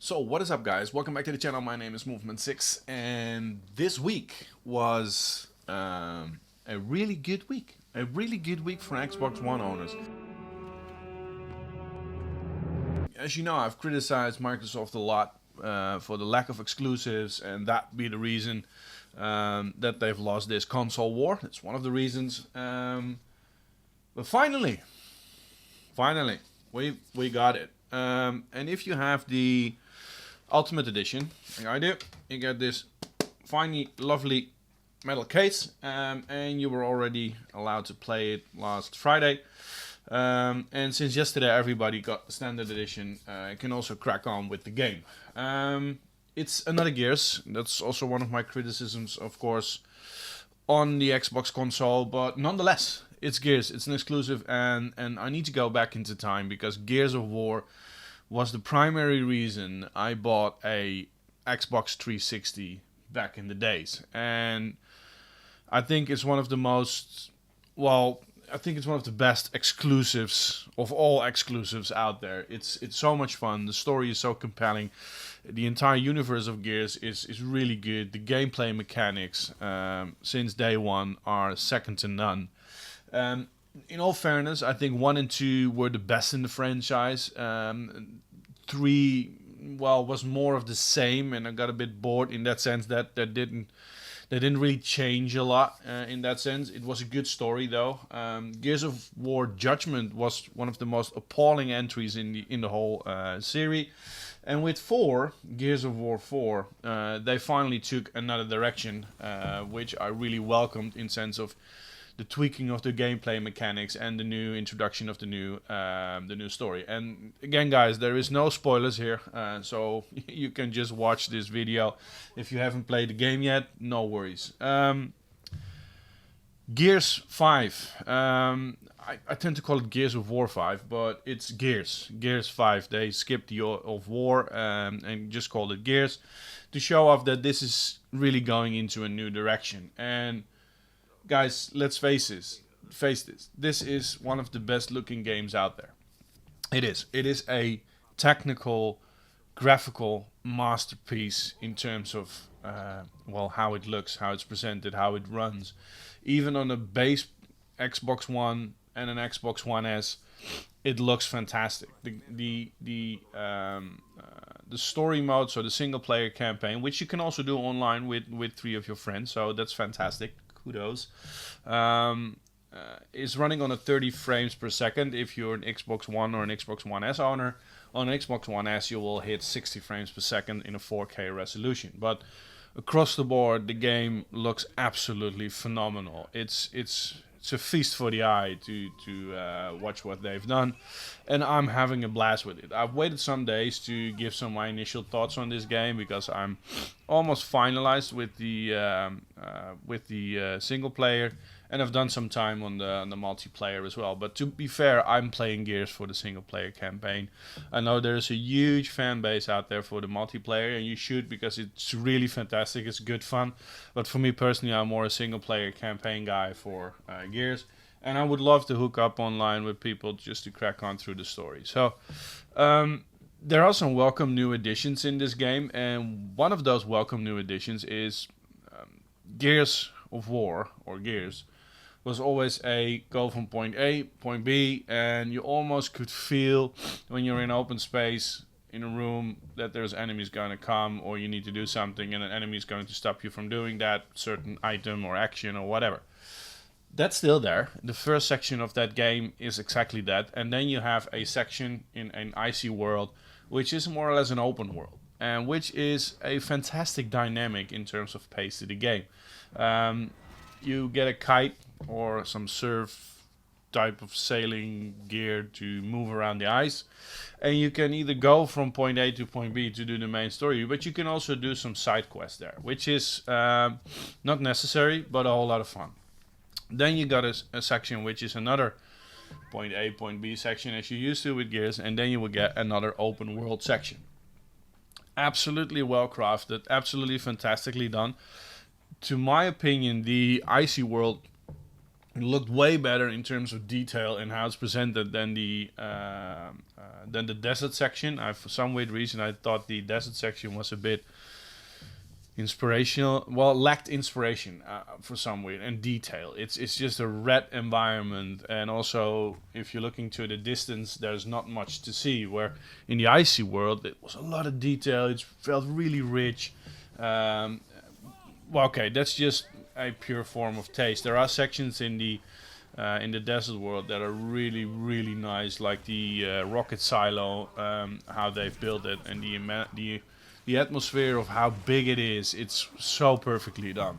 So what is up, guys? Welcome back to the channel. My name is Movement6, and this week was a really good week. A really good week for Xbox One owners. As you know, I've criticized Microsoft a lot for the lack of exclusives, and that be the reason that they've lost this console war. That's one of the reasons. But finally, we got it. And if you have the Ultimate Edition, like I do, you get this finely lovely metal case, and you were already allowed to play it last Friday. And since yesterday everybody got the Standard Edition, can also crack on with the game. It's another Gears. That's also one of my criticisms, of course, on the Xbox console, but nonetheless, it's Gears. It's an exclusive, and I need to go back into time because Gears of War was the primary reason I bought a Xbox 360 back in the days. And I think it's one of the most, I think it's one of the best exclusives of all exclusives out there. It's so much fun. The story is so compelling. The entire universe of Gears is really good. The gameplay mechanics since day one are second to none. In all fairness, I think 1 and 2 were the best in the franchise. 3, was more of the same, and I got a bit bored in that sense that they didn't really change a lot in that sense. It was a good story though. Gears of War Judgment was one of the most appalling entries in the whole series. And with 4, Gears of War 4, they finally took another direction, which I really welcomed in sense of the tweaking of the gameplay mechanics and the new introduction of the new story. And again, guys, there is no spoilers here, so you can just watch this video. If you haven't played the game yet, no worries. Gears 5. I tend to call it Gears of War 5, but it's Gears 5. They skipped the of War and just called it Gears to show off that this is really going into a new direction. And guys, let's face this. This is one of the best looking games out there. It is. It is a technical, graphical masterpiece in terms of how it looks, how it's presented, how it runs. Even on a base Xbox One and an Xbox One S, it looks fantastic. The story mode, so the single player campaign, which you can also do online with 3 of your friends, so that's fantastic. Kudos. Is running on a 30 frames per second if you're an Xbox One or an Xbox One S owner. On Xbox One S, you will hit 60 frames per second in a 4K resolution. But across the board, the game looks absolutely phenomenal. It's a feast for the eye to watch what they've done, and I'm having a blast with it. I've waited some days to give some of my initial thoughts on this game because I'm almost finalized with the single player, and I've done some time on the multiplayer as well. But to be fair, I'm playing Gears for the single player campaign. I know there's a huge fan base out there for the multiplayer, and you should, because it's really fantastic. It's good fun. But for me personally, I'm more a single player campaign guy for Gears, and I would love to hook up online with people just to crack on through the story. So there are some welcome new additions in this game, and one of those welcome new additions is Gears of War, or Gears, was always a go from point A, point B, and you almost could feel when you're in open space in a room that there's enemies going to come, or you need to do something and an enemy is going to stop you from doing that certain item or action or whatever. That's still there. The first section of that game is exactly that, and then you have a section in an icy world which is more or less an open world, and which is a fantastic dynamic in terms of pace to the game. You get a kite or some surf type of sailing gear to move around the ice, and you can either go from point A to point B to do the main story, but you can also do some side quests there, which is not necessary, but a whole lot of fun. Then you got a section which is another point A, point B section, as you used to with Gears, and then you will get another open world section. Absolutely well crafted, absolutely fantastically done. To my opinion, the icy world It looked way better in terms of detail and how it's presented than the desert section. For some weird reason, I thought the desert section was a bit inspirational. Well, lacked inspiration for some weird and detail. It's just a red environment, and also if you're looking to the distance, there's not much to see. Where in the icy world, it was a lot of detail. It felt really rich. Well, okay, that's just a pure form of taste. There are sections in the desert world that are really, really nice, like the rocket silo, how they've built it, and the atmosphere of how big it is. It's so perfectly done.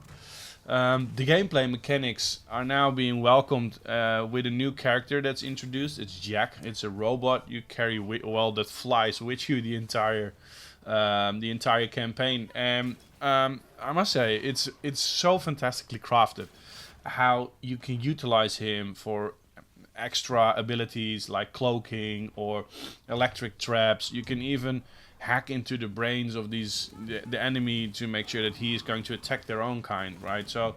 The gameplay mechanics are now being welcomed with a new character that's introduced. It's Jack. It's a robot you carry that flies with you the entire campaign. And I must say, it's so fantastically crafted how you can utilize him for extra abilities like cloaking or electric traps. You can even hack into the brains of the enemy to make sure that he is going to attack their own kind, right? So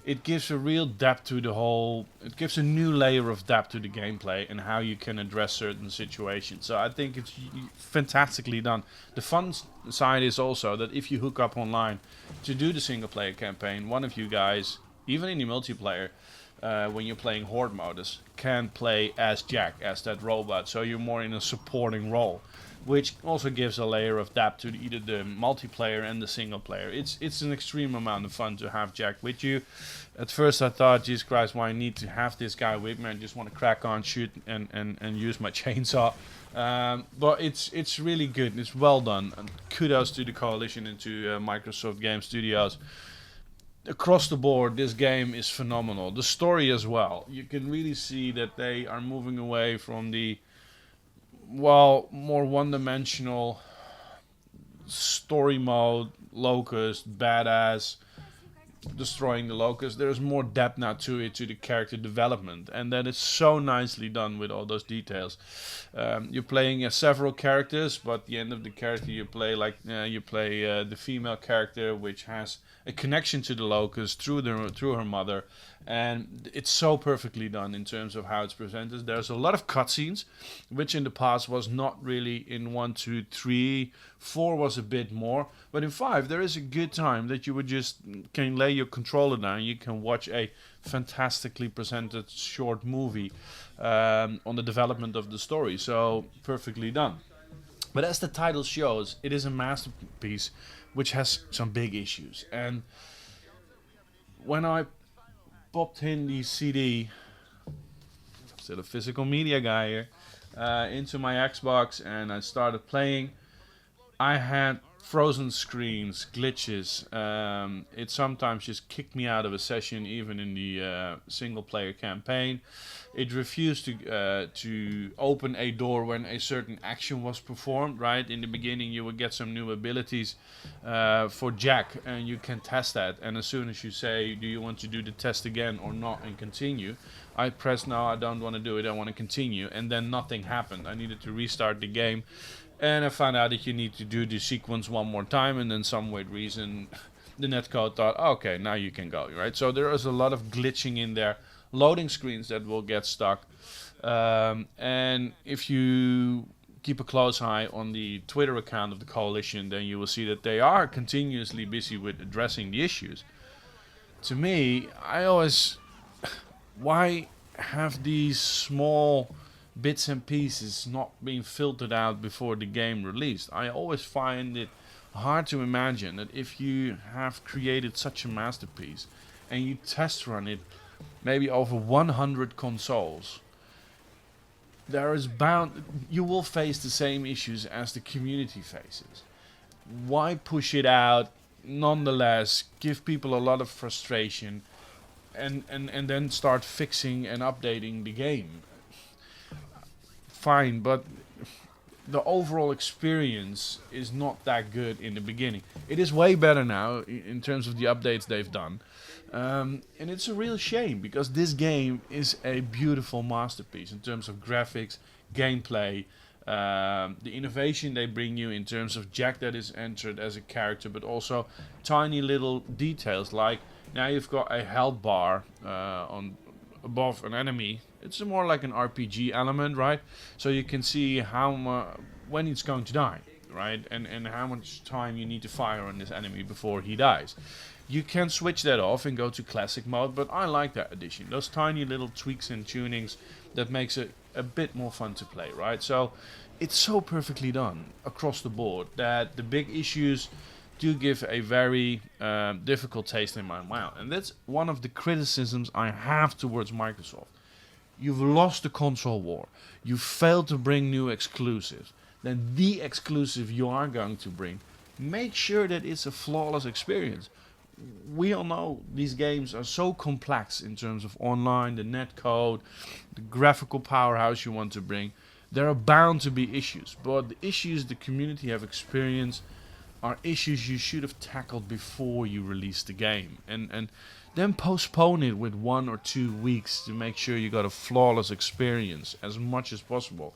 it gives a real depth to the whole. It gives a new layer of depth to the gameplay and how you can address certain situations. So I think it's fantastically done. The fun side is also that if you hook up online to do the single player campaign, one of you guys, even in the multiplayer, when you're playing horde modus, can play as Jack, as that robot. So you're more in a supporting role, which also gives a layer of depth to either the multiplayer and the single player. It's an extreme amount of fun to have Jack with you. At first I thought, Jesus Christ, why I need to have this guy with me? I just want to crack on, shoot, and use my chainsaw. But it's really good. It's well done. And kudos to the Coalition and to Microsoft Game Studios. Across the board, this game is phenomenal. The story as well. You can really see that they are moving away from the more one-dimensional story mode, locust, badass, destroying the locust. There's more depth now to it, to the character development, and that is so nicely done with all those details. You're playing several characters, but at the end of the character you play the female character, which has a connection to the locust through her mother, and it's so perfectly done in terms of how it's presented. There's a lot of cutscenes, which in the past was not really in 1, 2, 3, 4 was a bit more, but in 5 there is a good time that you would just can lay your controller down. You can watch a fantastically presented short movie on the development of the story. So perfectly done. But as the title shows, it is a masterpiece which has some big issues. And when I popped in the CD, still a physical media guy here, into my Xbox and I started playing, I had frozen screens, glitches. It sometimes just kicked me out of a session, even in the single player campaign. It refused to open a door when a certain action was performed, right? In the beginning you would get some new abilities for Jack, and you can test that, and as soon as you say, do you want to do the test again or not, and continue, I press no, I don't want to do it, I want to continue, and then nothing happened. I needed to restart the game, and I found out that you need to do the sequence one more time, and then some weird reason the netcode thought, okay, now you can go, right? So there is a lot of glitching in there, loading screens that will get stuck, and if you keep a close eye on the Twitter account of the Coalition, then you will see that they are continuously busy with addressing the issues. To me, why have these small bits and pieces not being filtered out before the game released? I always find it hard to imagine that if you have created such a masterpiece and you test run it maybe over 100 consoles, you will face the same issues as the community faces. Why push it out, nonetheless, give people a lot of frustration, and then start fixing and updating the game? Fine, but the overall experience is not that good in the beginning. It is way better now in terms of the updates they've done. And it's a real shame, because this game is a beautiful masterpiece in terms of graphics, gameplay, the innovation they bring you in terms of Jack that is entered as a character, but also tiny little details like now you've got a health bar above an enemy, it's more like an RPG element, right? So you can see when it's going to die, right? And how much time you need to fire on this enemy before he dies. You can switch that off and go to classic mode, but I like that addition. Those tiny little tweaks and tunings that makes it a bit more fun to play, right? So it's so perfectly done across the board that the big issues do give a very difficult taste in my mouth. And that's one of the criticisms I have towards Microsoft. You've lost the console war. You failed to bring new exclusives. Then the exclusive you are going to bring, make sure that it's a flawless experience. We all know these games are so complex in terms of online, the net code, the graphical powerhouse you want to bring. There are bound to be issues, but the issues the community have experienced are issues you should have tackled before you release the game, and then postpone it with 1 or 2 weeks to make sure you got a flawless experience as much as possible.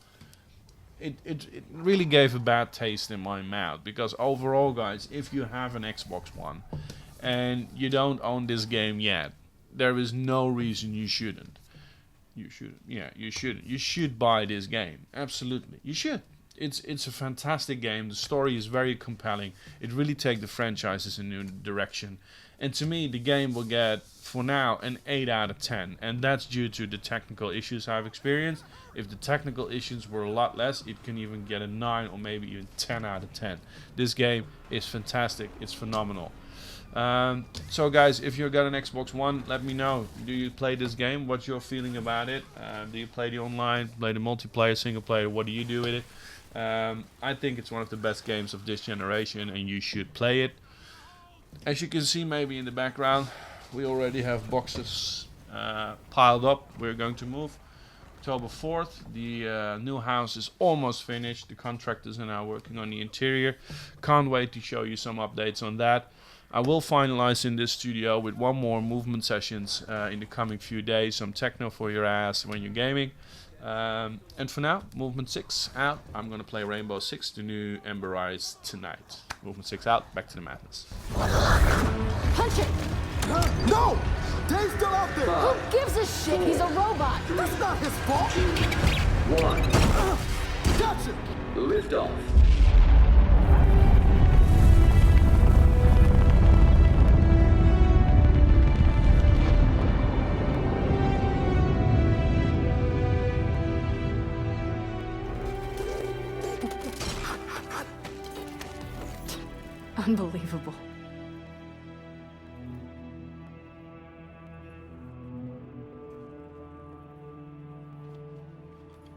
It really gave a bad taste in my mouth, because overall, guys, if you have an Xbox One and you don't own this game yet, there is no reason you shouldn't. You shouldn't. Yeah, you shouldn't. You should buy this game. Absolutely, you should. It's a fantastic game. The story is very compelling. It really takes the franchises in a new direction. And to me, the game will get, for now, an 8 out of 10. And that's due to the technical issues I've experienced. If the technical issues were a lot less, it can even get a 9 or maybe even 10 out of 10. This game is fantastic. It's phenomenal. So guys, if you've got an Xbox One, let me know. Do you play this game? What's your feeling about it? Do you play the online, play the multiplayer, single player? What do you do with it? I think it's one of the best games of this generation, and you should play it. As you can see maybe in the background, we already have boxes piled up. We're going to move. October 4th, the new house is almost finished. The contractors are now working on the interior. Can't wait to show you some updates on that. I will finalize in this studio with one more movement sessions in the coming few days. Some techno for your ass when you're gaming. And for now, Movement 6 out. I'm going to play Rainbow Six, the new Ember Rise, tonight. Movement 6 out, back to the madness. Punch it! No! Dave's still out there! Who gives a shit? He's a robot! That's not his fault! 1. Gotcha! Lift off. Unbelievable.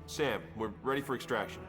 Sam, we're ready for extraction.